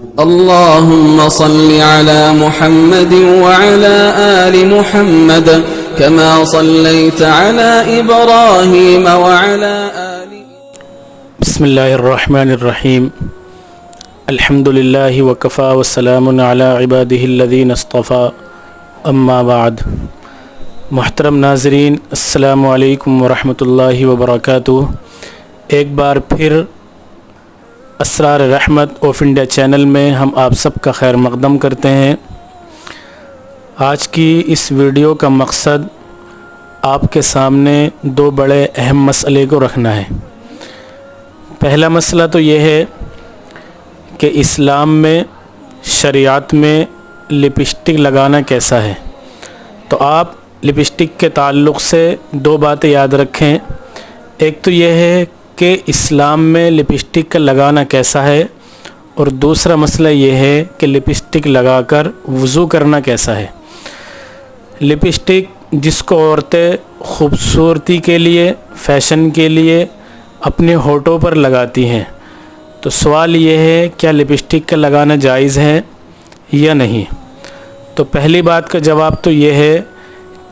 اللهم صل على محمد وعلى آل محمد كما صليت على إبراهيم وعلى آل بسم الله الرحمن الرحيم الحمد لله وكفى والسلام على عباده الذين اصطفى اما بعد. محترم ناظرین، السلام علیکم ورحمۃ اللہ وبرکاتہ. ایک بار پھر اسرار رحمت آف انڈیا چینل میں ہم آپ سب کا خیر مقدم کرتے ہیں. آج کی اس ویڈیو کا مقصد آپ کے سامنے دو بڑے اہم مسئلے کو رکھنا ہے. پہلا مسئلہ تو یہ ہے کہ اسلام میں، شریعت میں لپسٹک لگانا کیسا ہے. تو آپ لپسٹک کے تعلق سے دو باتیں یاد رکھیں. ایک تو یہ ہے کہ اسلام میں لپسٹک کا لگانا کیسا ہے، اور دوسرا مسئلہ یہ ہے کہ لپسٹک لگا کر وضو کرنا کیسا ہے. لپسٹک جس کو عورتیں خوبصورتی کے لیے، فیشن کے لیے اپنے ہونٹوں پر لگاتی ہیں، تو سوال یہ ہے کیا لپسٹک کا لگانا جائز ہے یا نہیں. تو پہلی بات کا جواب تو یہ ہے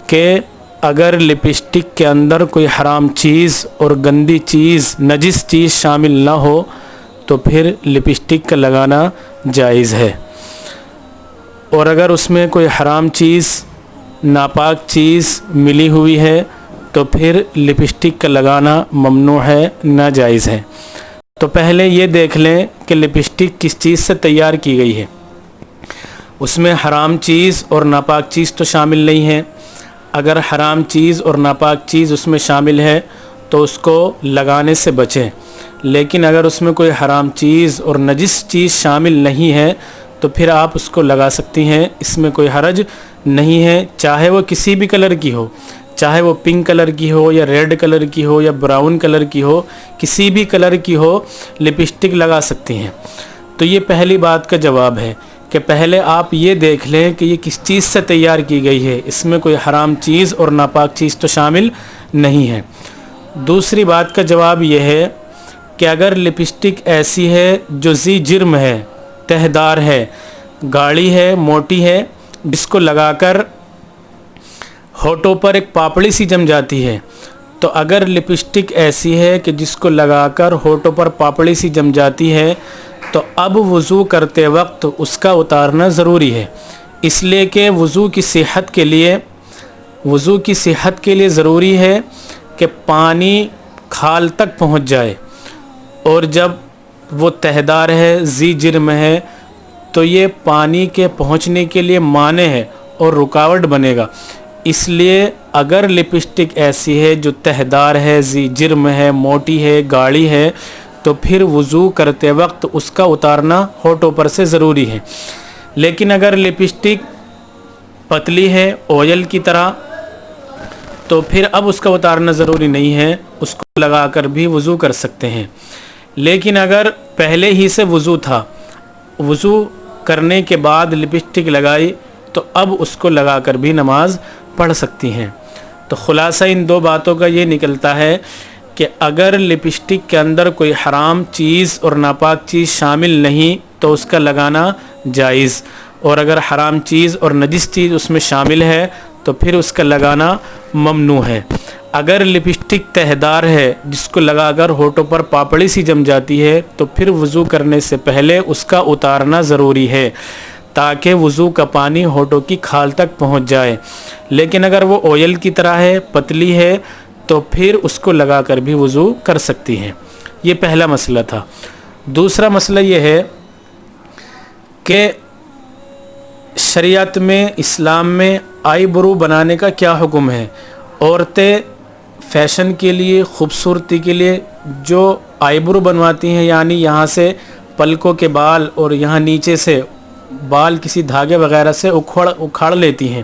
کہ اگر لپسٹک کے اندر کوئی حرام چیز اور گندی چیز، نجس چیز شامل نہ ہو تو پھر لپسٹک کا لگانا جائز ہے. اور اگر اس میں کوئی حرام چیز، ناپاک چیز ملی ہوئی ہے تو پھر لپسٹک کا لگانا ممنوع ہے، ناجائز ہے. تو پہلے یہ دیکھ لیں کہ لپسٹک کس چیز سے تیار کی گئی ہے. اس میں حرام چیز اور ناپاک چیز تو شامل نہیں ہے. اگر حرام چیز اور ناپاک چیز اس میں شامل ہے تو اس کو لگانے سے بچیں. لیکن اگر اس میں کوئی حرام چیز اور نجس چیز شامل نہیں ہے تو پھر آپ اس کو لگا سکتی ہیں، اس میں کوئی حرج نہیں ہے. چاہے وہ کسی بھی کلر کی ہو، چاہے وہ پنک کلر کی ہو یا ریڈ کلر کی ہو یا براؤن کلر کی ہو، کسی بھی کلر کی ہو لپسٹک لگا سکتی ہیں. تو یہ پہلی بات کا جواب ہے کہ پہلے آپ یہ دیکھ لیں کہ یہ کس چیز سے تیار کی گئی ہے، اس میں کوئی حرام چیز اور ناپاک چیز تو شامل نہیں ہے. دوسری بات کا جواب یہ ہے کہ اگر لپسٹک ایسی ہے جو ذی جرم ہے، تہ دار ہے، گاڑی ہے، موٹی ہے، جس کو لگا کر ہونٹوں پر ایک پاپڑی سی جم جاتی ہے، تو اگر لپسٹک ایسی ہے کہ جس کو لگا کر ہونٹوں پر پاپڑی سی جم جاتی ہے تو اب وضو کرتے وقت اس کا اتارنا ضروری ہے. اس لیے کہ وضو کی صحت کے لیے ضروری ہے کہ پانی کھال تک پہنچ جائے، اور جب وہ تہدار ہے، ذی جرم ہے، تو یہ پانی کے پہنچنے کے لیے مانع ہے اور رکاوٹ بنے گا. اس لیے اگر لپسٹک ایسی ہے جو تہدار ہے، ذی جرم ہے، موٹی ہے، گاڑی ہے، تو پھر وضو کرتے وقت اس کا اتارنا ہونٹوں پر سے ضروری ہے. لیکن اگر لپسٹک پتلی ہے، آئل کی طرح، تو پھر اب اس کا اتارنا ضروری نہیں ہے، اس کو لگا کر بھی وضو کر سکتے ہیں. لیکن اگر پہلے ہی سے وضو تھا، وضو کرنے کے بعد لپسٹک لگائی، تو اب اس کو لگا کر بھی نماز پڑھ سکتی ہیں. تو خلاصہ ان دو باتوں کا یہ نکلتا ہے کہ اگر لپسٹک کے اندر کوئی حرام چیز اور ناپاک چیز شامل نہیں تو اس کا لگانا جائز، اور اگر حرام چیز اور نجس چیز اس میں شامل ہے تو پھر اس کا لگانا ممنوع ہے. اگر لپسٹک تہدار ہے جس کو لگا کر ہونٹوں پر پاپڑی سی جم جاتی ہے تو پھر وضو کرنے سے پہلے اس کا اتارنا ضروری ہے تاکہ وضو کا پانی ہونٹوں کی کھال تک پہنچ جائے. لیکن اگر وہ آئل کی طرح ہے، پتلی ہے، تو پھر اس کو لگا کر بھی وضو کر سکتی ہیں. یہ پہلا مسئلہ تھا. دوسرا مسئلہ یہ ہے کہ شریعت میں، اسلام میں آئی برو بنانے کا کیا حکم ہے. عورتیں فیشن کے لیے، خوبصورتی کے لیے جو آئی برو بنواتی ہیں، یعنی یہاں سے پلکوں کے بال اور یہاں نیچے سے بال کسی دھاگے وغیرہ سے اکھاڑ لیتی ہیں،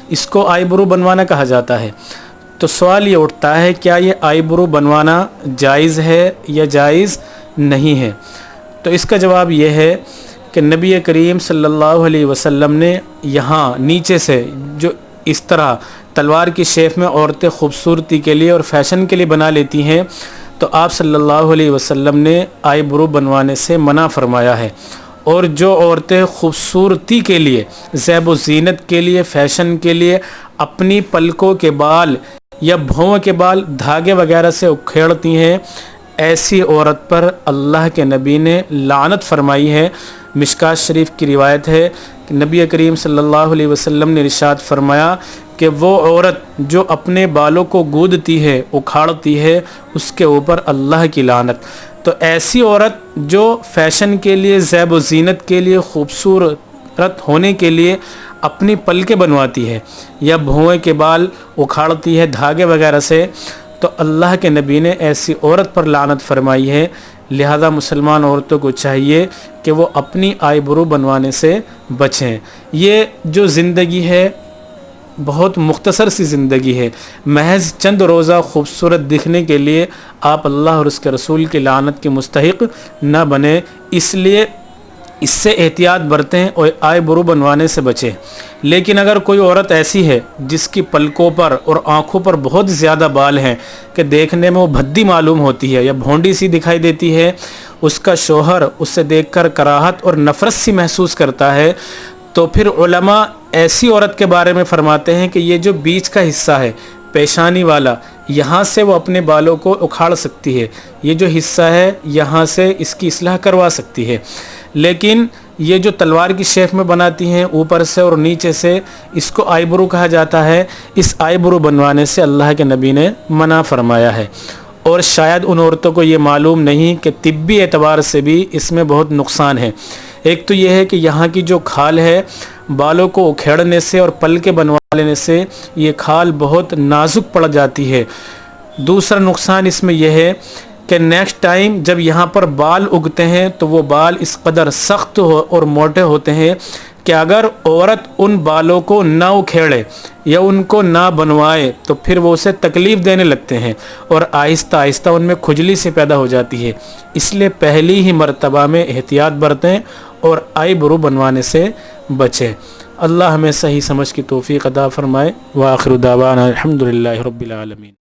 اس کو آئی برو بنوانا کہا جاتا ہے. تو سوال یہ اٹھتا ہے کیا یہ آئی برو بنوانا جائز ہے یا جائز نہیں ہے. تو اس کا جواب یہ ہے کہ نبی کریم صلی اللہ علیہ وسلم نے یہاں نیچے سے جو اس طرح تلوار کی شیپ میں عورتیں خوبصورتی کے لیے اور فیشن کے لیے بنا لیتی ہیں، تو آپ صلی اللہ علیہ وسلم نے آئی برو بنوانے سے منع فرمایا ہے. اور جو عورتیں خوبصورتی کے لیے، زیب و زینت کے لیے، فیشن کے لیے اپنی پلکوں کے بال یا بھوؤں کے بال دھاگے وغیرہ سے اکھیڑتی ہیں، ایسی عورت پر اللہ کے نبی نے لعنت فرمائی ہے۔ مشکات شریف کی روایت ہے کہ نبی کریم صلی اللہ علیہ وسلم نے ارشاد فرمایا کہ وہ عورت جو اپنے بالوں کو گودتی ہے، اکھاڑتی ہے، اس کے اوپر اللہ کی لعنت۔ تو ایسی عورت جو فیشن کے لیے، زیب و زینت کے لیے، خوبصورت ہونے کے لیے اپنی پلکیں بنواتی ہے یا بھوئیں کے بال اکھاڑتی ہے دھاگے وغیرہ سے، تو اللہ کے نبی نے ایسی عورت پر لعنت فرمائی ہے۔ لہذا مسلمان عورتوں کو چاہیے کہ وہ اپنی آئی برو بنوانے سے بچیں۔ یہ جو زندگی ہے بہت مختصر سی زندگی ہے، محض چند روزہ خوبصورت دکھنے کے لیے آپ اللہ اور اس کے رسول کی لعنت کے مستحق نہ بنیں، اس لیے اس سے احتیاط برتیں اور آئی برو بنوانے سے بچیں۔ لیکن اگر کوئی عورت ایسی ہے جس کی پلکوں پر اور آنکھوں پر بہت زیادہ بال ہیں کہ دیکھنے میں وہ بھدی معلوم ہوتی ہے یا بھونڈی سی دکھائی دیتی ہے، اس کا شوہر اس سے دیکھ کر کراہت اور نفرت سی محسوس کرتا ہے، تو پھر علماء ایسی عورت کے بارے میں فرماتے ہیں کہ یہ جو بیچ کا حصہ ہے پیشانی والا، یہاں سے وہ اپنے بالوں کو اکھاڑ سکتی ہے، یہ جو حصہ ہے یہاں سے اس کی اصلاح کروا سکتی ہے۔ لیکن یہ جو تلوار کی شیپ میں بناتی ہیں اوپر سے اور نیچے سے، اس کو آئی برو کہا جاتا ہے۔ اس آئی برو بنوانے سے اللہ کے نبی نے منع فرمایا ہے، اور شاید ان عورتوں کو یہ معلوم نہیں کہ طبی اعتبار سے بھی اس میں بہت نقصان ہے۔ ایک تو یہ ہے کہ یہاں کی جو کھال ہے، بالوں کو اکھیڑنے سے اور پلکیں بنوا لینے سے یہ کھال بہت نازک پڑ جاتی ہے۔ دوسرا نقصان اس میں یہ ہے کہ نیکسٹ ٹائم جب یہاں پر بال اگتے ہیں تو وہ بال اس قدر سخت اور موٹے ہوتے ہیں کہ اگر عورت ان بالوں کو نہ اکھیڑے یا ان کو نہ بنوائے تو پھر وہ اسے تکلیف دینے لگتے ہیں اور آہستہ آہستہ ان میں کھجلی سے پیدا ہو جاتی ہے۔ اس لیے پہلی ہی مرتبہ میں احتیاط برتیں اور آئی برو بنوانے سے بچیں۔ اللہ ہمیں صحیح سمجھ کی توفیق عطا فرمائے۔ وآخر دعوانا الحمدللہ رب العالمین۔